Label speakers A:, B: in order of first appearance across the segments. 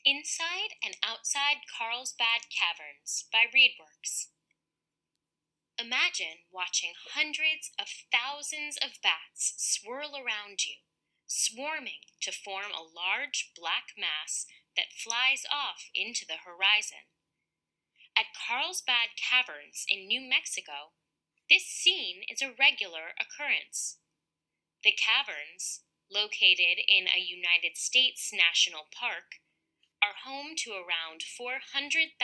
A: Inside and Outside Carlsbad Caverns by Reedworks. Imagine watching hundreds of thousands of bats swirl around you, swarming to form a large black mass that flies off into the horizon. At Carlsbad Caverns in New Mexico, this scene is a regular occurrence. The caverns, located in a United States national park, are home to around 400,000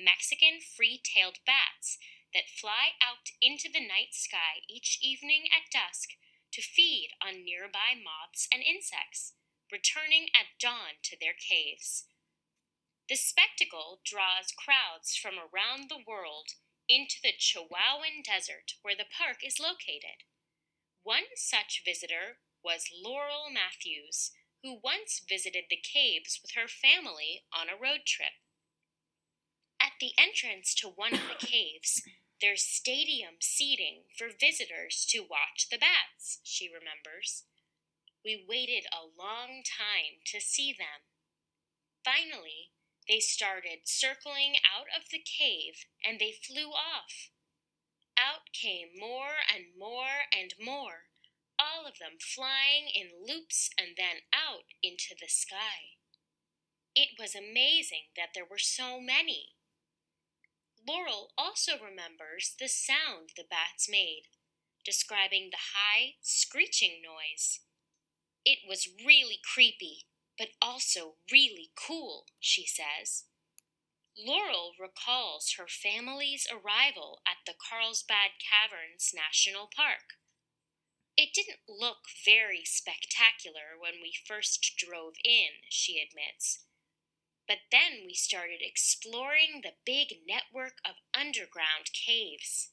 A: Mexican free-tailed bats that fly out into the night sky each evening at dusk to feed on nearby moths and insects, returning at dawn to their caves. The spectacle draws crowds from around the world into the Chihuahuan Desert where the park is located. One such visitor was Laurel Matthews, who once visited the caves with her family on a road trip. At the entrance to one of the caves, there's stadium seating for visitors to watch the bats, she remembers. We waited a long time to see them. Finally, they started circling out of the cave and they flew off. Out came more and more and more, all of them flying in loops and then out into the sky. It was amazing that there were so many. Laurel also remembers the sound the bats made, describing the high, screeching noise. It was really creepy, but also really cool, she says. Laurel recalls her family's arrival at the Carlsbad Caverns National Park. It didn't look very spectacular when we first drove in, she admits. But then we started exploring the big network of underground caves.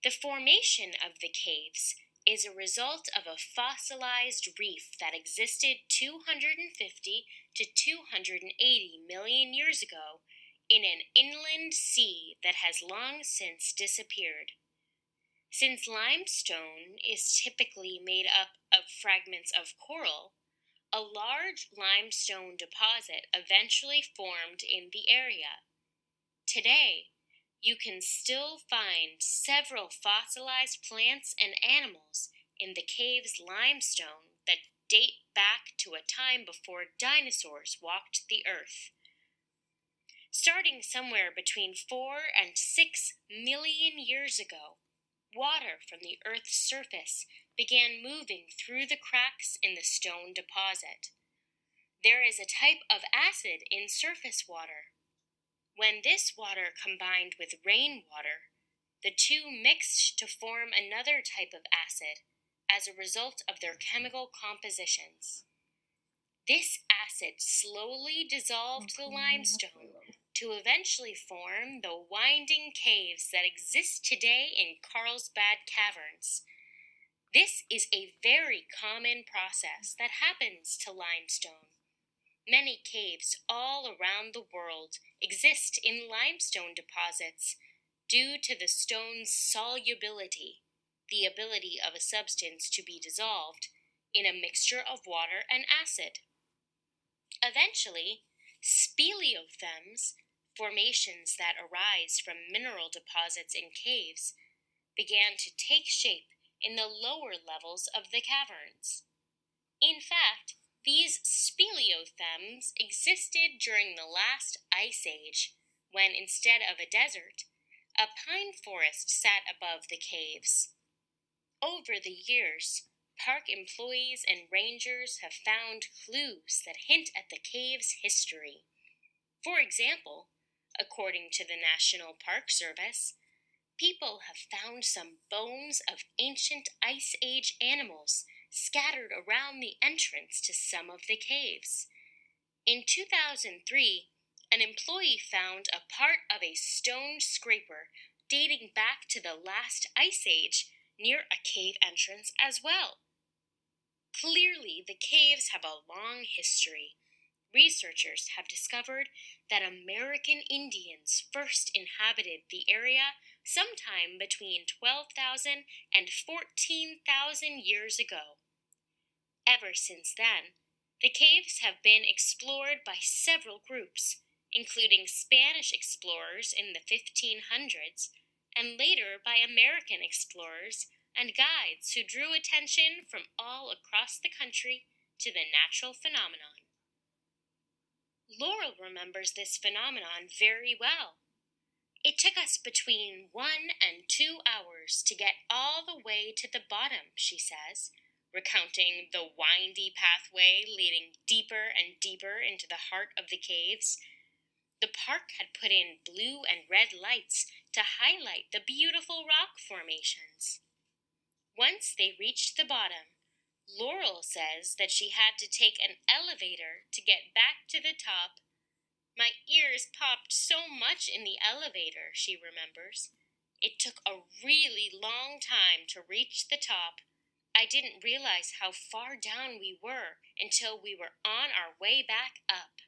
A: The formation of the caves is a result of a fossilized reef that existed 250 to 280 million years ago in an inland sea that has long since disappeared. Since limestone is typically made up of fragments of coral, a large limestone deposit eventually formed in the area. Today, you can still find several fossilized plants and animals in the cave's limestone that date back to a time before dinosaurs walked the earth. Starting somewhere between 4 and 6 million years ago, water from the Earth's surface began moving through the cracks in the stone deposit. There is a type of acid in surface water. When this water combined with rainwater, the two mixed to form another type of acid as a result of their chemical compositions. This acid slowly dissolved the limestone to eventually form the winding caves that exist today in Carlsbad Caverns. This is a very common process that happens to limestone. Many caves all around the world exist in limestone deposits due to the stone's solubility, the ability of a substance to be dissolved in a mixture of water and acid. Eventually, speleothems, formations that arise from mineral deposits in caves, began to take shape in the lower levels of the caverns. In fact, these speleothems existed during the last ice age, when instead of a desert, a pine forest sat above the caves. Over the years, park employees and rangers have found clues that hint at the cave's history. For example, according to the National Park Service, people have found some bones of ancient Ice Age animals scattered around the entrance to some of the caves. In 2003, an employee found a part of a stone scraper dating back to the last Ice Age near a cave entrance as well. Clearly, the caves have a long history. Researchers have discovered that American Indians first inhabited the area sometime between 12,000 and 14,000 years ago. Ever since then, The caves have been explored by several groups, including Spanish explorers in the 1500s, and later by American explorers and guides who drew attention from all across the country to the natural phenomenon. Laurel remembers this phenomenon very well. It took us between 1 and 2 hours to get all the way to the bottom, she says, recounting the windy pathway leading deeper and deeper into the heart of the caves. The park had put in blue and red lights to highlight the beautiful rock formations. Once they reached the bottom, Laurel says that she had to take an elevator to get back to the top. My ears popped so much in the elevator, she remembers. It took a really long time to reach the top. I didn't realize how far down we were until we were on our way back up.